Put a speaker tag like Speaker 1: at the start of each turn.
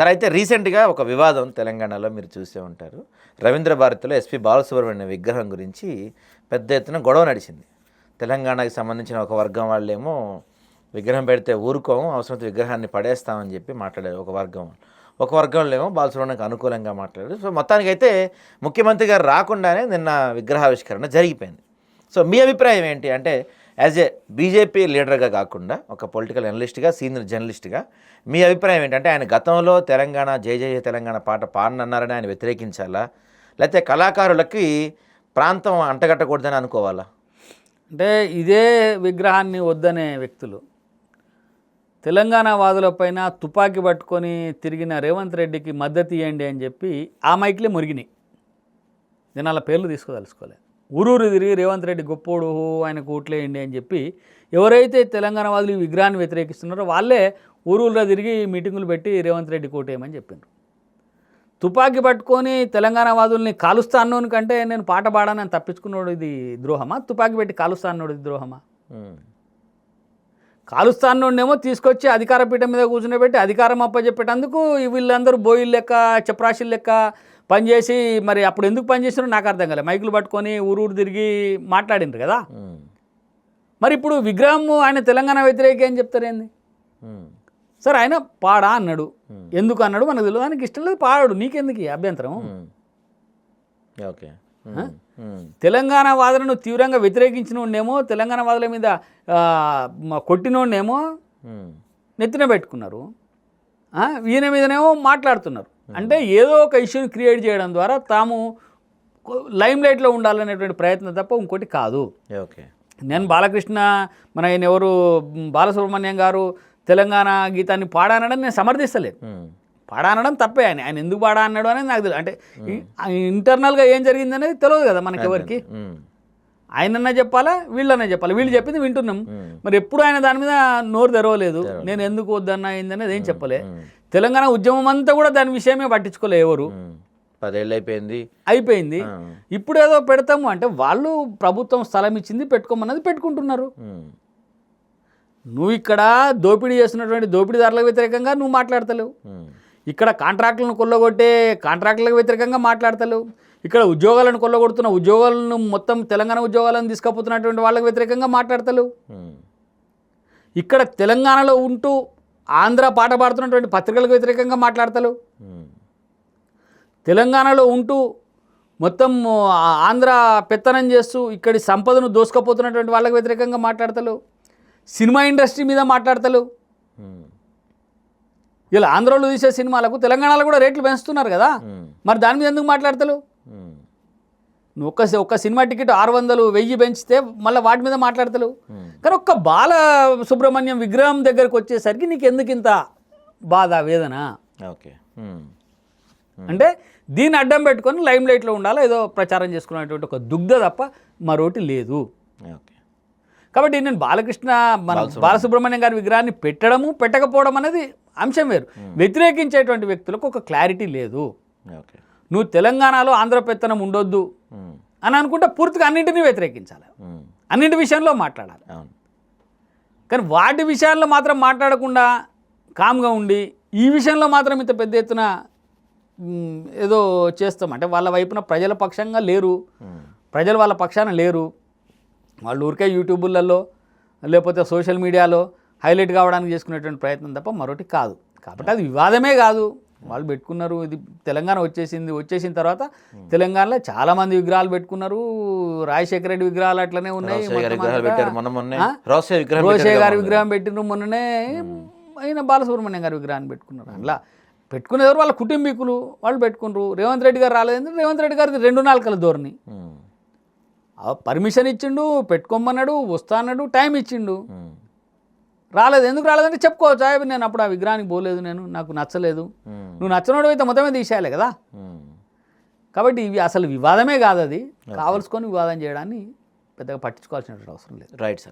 Speaker 1: సరే, అయితే రీసెంట్గా ఒక వివాదం తెలంగాణలో మీరు చూసే ఉంటారు. రవీంద్ర భారతిలో ఎస్పి బాలసుబ్రహ్మణ్యం విగ్రహం గురించి పెద్ద ఎత్తున గొడవ నడిచింది. తెలంగాణకి సంబంధించిన ఒక వర్గం వాళ్ళేమో విగ్రహం పెడితే ఊరుకోము, అవసరమైతే విగ్రహాన్ని పడేస్తామని చెప్పి మాట్లాడారు ఒక వర్గం. ఒక వర్గంలో ఏమో బాలసుబ్రహ్మణ్యంకి అనుకూలంగా మాట్లాడారు. సో మొత్తానికైతే ముఖ్యమంత్రి గారు రాకుండానే నిన్న విగ్రహావిష్కరణ జరిగిపోయింది. సో మీ అభిప్రాయం ఏంటి? అంటే యాజ్ ఏ బీజేపీ లీడర్గా కాకుండా ఒక పొలిటికల్ అనలిస్ట్గా, సీనియర్ జర్నలిస్ట్గా మీ అభిప్రాయం ఏంటంటే ఆయన గతంలో తెలంగాణ జై జయ తెలంగాణ పాట పాడనన్నారని ఆయన వ్యతిరేకించాలా, లేకపోతే కళాకారులకి ప్రాంతం అంటగట్టకూడదని అనుకోవాలా?
Speaker 2: అంటే ఇదే విగ్రహాన్ని వద్దనే వ్యక్తులు తెలంగాణ వాదులపైన తుపాకీ పట్టుకొని తిరిగిన రేవంత్ రెడ్డికి మద్దతు ఇవ్వండి అని చెప్పి ఆ మైక్లే మురిగినాయి. నేను అలా పేర్లు తీసుకోదలుచుకోలే. ఊరూరు తిరిగి రేవంత్ రెడ్డి గొప్పోడు, ఆయనకు ఓట్లేయండి అని చెప్పి ఎవరైతే తెలంగాణ వాదులు ఈ విగ్రహాన్ని వ్యతిరేకిస్తున్నారో వాళ్ళే ఊరూరులో తిరిగి మీటింగులు పెట్టి రేవంత్ రెడ్డి కోటేయమని చెప్పిండ్రు. తుపాకీ పట్టుకొని తెలంగాణ వాదుల్ని కాలుస్తా అన్నోని కంటే నేను పాట పాడానని తప్పించుకున్నాడు ఇది ద్రోహమా? తుపాకీ పెట్టి కాలుస్తా అన్నోడు ఇది ద్రోహమా? కాలుస్తా అన్నోడేమో తీసుకొచ్చి అధికార పీఠం మీద కూర్చుని అధికారం అప్పచెప్పేటందుకు వీళ్ళందరూ బోయిలు లెక్క చపరాశులు లెక్క పనిచేసి, మరి అప్పుడు ఎందుకు పనిచేసినారో నాకు అర్థం కాలేదు. మైకులు పట్టుకొని ఊరూరు తిరిగి మాట్లాడిండ్రు కదా. మరి ఇప్పుడు విగ్రహం ఆయన తెలంగాణ వ్యతిరేకి అని చెప్తారేంది? సరే, ఆయన పాడా అన్నాడు. ఎందుకు అన్నాడు మనకు తెలియదు. ఆయనకి ఇష్టం లేదు, పాడాడు. నీకెందుకు అభ్యంతరం?
Speaker 1: ఓకే.
Speaker 2: తెలంగాణ వాదనను తీవ్రంగా వ్యతిరేకించినోడేమో తెలంగాణ వాదుల మీద కొట్టినోడేమో నెత్తిన పెట్టుకున్నారు, ఈయన మీదనేమో మాట్లాడుతున్నారు. అంటే ఏదో ఒక ఇష్యూని క్రియేట్ చేయడం ద్వారా తాము లైమ్ లైట్లో ఉండాలనేటువంటి ప్రయత్నం తప్ప ఇంకోటి కాదు.
Speaker 1: ఓకే.
Speaker 2: నేను బాలకృష్ణ మన ఆయన ఎవరు బాలసుబ్రహ్మణ్యం గారు తెలంగాణ గీతాన్ని పాడానడం నేను సమర్థిస్తలేదు. పాడానడం తప్పే. ఆయన ఎందుకు పాడా అన్నాడు అనేది నాకు తెలియదు. అంటే ఇంటర్నల్గా ఏం జరిగింది అనేది తెలియదు కదా మనకి ఎవరికి. ఆయనన్నా చెప్పాలా, వీళ్ళన్నా చెప్పాలా. వీళ్ళు చెప్పింది వింటున్నాం. మరి ఎప్పుడు ఆయన దాని మీద నోరు తెరవలేదు. నేను ఎందుకు వద్దన్నా ఏందనేది ఏం చెప్పలే. తెలంగాణ ఉద్యమం అంతా కూడా దాని విషయమే పట్టించుకోలే ఎవరు.
Speaker 1: 10 ఏళ్ళు
Speaker 2: అయిపోయింది. ఇప్పుడు ఏదో పెడతాము అంటే వాళ్ళు ప్రభుత్వం స్థలం ఇచ్చింది పెట్టుకోమన్నది పెట్టుకుంటున్నారు. నువ్వు ఇక్కడ దోపిడీ చేస్తున్నటువంటి దోపిడీదారులకు వ్యతిరేకంగా నువ్వు మాట్లాడతలేవు. ఇక్కడ కాంట్రాక్టులను కొల్లగొట్టే కాంట్రాక్టులకు వ్యతిరేకంగా మాట్లాడతలేవు. ఇక్కడ ఉద్యోగాలను కొల్లగొడుతున్న ఉద్యోగాలను మొత్తం తెలంగాణ ఉద్యోగాలను తీసుకుపోతున్నటువంటి వాళ్ళకి వ్యతిరేకంగా మాట్లాడతలేవు. ఇక్కడ తెలంగాణలో ఉంటూ ఆంధ్ర పాట పాడుతున్నటువంటి పత్రికలకు వ్యతిరేకంగా మాట్లాడతలేవు. తెలంగాణలో ఉంటూ మొత్తం ఆంధ్ర పెత్తనం చేస్తూ ఇక్కడి సంపదను దోసుకపోతున్నటువంటి వాళ్ళకి వ్యతిరేకంగా మాట్లాడతలేవు. సినిమా ఇండస్ట్రీ మీద మాట్లాడతలేవు. ఇలా ఆంధ్రలో తీసే సినిమాలకు తెలంగాణలో కూడా రేట్లు పెంచుతున్నారు కదా, మరి దాని మీద ఎందుకు మాట్లాడతలేవు? నువ్వు ఒక్క సినిమా టికెట్ 600, 1000 పెంచితే మళ్ళీ వాటి మీద మాట్లాడతలేవు. కానీ ఒక్క బాల సుబ్రహ్మణ్యం విగ్రహం దగ్గరకు వచ్చేసరికి నీకు ఎందుకు ఇంత బాధ వేదన?
Speaker 1: ఓకే.
Speaker 2: అంటే దీన్ని అడ్డం పెట్టుకొని లైమ్ లైట్లో ఉండాలి, ఏదో ప్రచారం చేసుకునేటువంటి ఒక దుగ్ధ తప్ప మరోటి లేదు. కాబట్టి నేను బాలసుబ్రహ్మణ్యం గారి విగ్రహాన్ని పెట్టడము పెట్టకపోవడం అనేది అంశం వేరు. వ్యతిరేకించేటువంటి వ్యక్తులకు ఒక క్లారిటీ లేదు. నువ్వు తెలంగాణలో ఆంధ్ర పెత్తనం ఉండొద్దు అని అనుకుంటే పూర్తిగా అన్నింటినీ వ్యతిరేకించాలి, అన్నింటి విషయంలో మాట్లాడాలి. కానీ వాటి విషయాల్లో మాత్రం మాట్లాడకుండా కామ్గా ఉండి ఈ విషయంలో మాత్రం ఇంత పెద్ద ఎత్తున ఏదో చేస్తాం అంటే వాళ్ళ వైపున ప్రజల పక్షంగా లేరు, ప్రజలు వాళ్ళ పక్షాన లేరు. వాళ్ళు ఊరికే యూట్యూబులలో లేకపోతే సోషల్ మీడియాలో హైలైట్ కావడానికి చేసుకునేటువంటి ప్రయత్నం తప్ప మరొకటి కాదు. కాబట్టి అది వివాదమే కాదు. వాళ్ళు పెట్టుకున్నారు. ఇది తెలంగాణ వచ్చేసిన తర్వాత తెలంగాణలో చాలామంది విగ్రహాలు పెట్టుకున్నారు. రాజశేఖర రెడ్డి విగ్రహాలు అట్లనే ఉన్నాయి. రోషయ్య గారి విగ్రహం పెట్టినారు మొన్ననే. అయిన బాలసుబ్రహ్మణ్యం గారి విగ్రహాన్ని పెట్టుకున్నారు. అలా పెట్టుకునేవారు వాళ్ళ కుటుంబీకులు, వాళ్ళు పెట్టుకున్నారు. రేవంత్ రెడ్డి గారు రాలేదంటే రేవంత్ రెడ్డి గారిది 2 నాలుకల ధోరణి. పర్మిషన్ ఇచ్చిండు, పెట్టుకోమన్నాడు, వస్తా అన్నాడు, టైం ఇచ్చిండు. రాలేదు. ఎందుకు రాలేదంటే చెప్పుకోవచ్చు, నేను అప్పుడు ఆ విగ్రహానికి పోలేదు, నాకు నచ్చలేదు. నువ్వు నచ్చనోడు అయితే మొత్తమే తీసేయాలి కదా. కాబట్టి ఇవి అసలు వివాదమే కాదు. అది కావలసుకొని వివాదం చేయడాన్ని పెద్దగా పట్టించుకోవాల్సినటువంటి అవసరం లేదు.
Speaker 1: Right sir.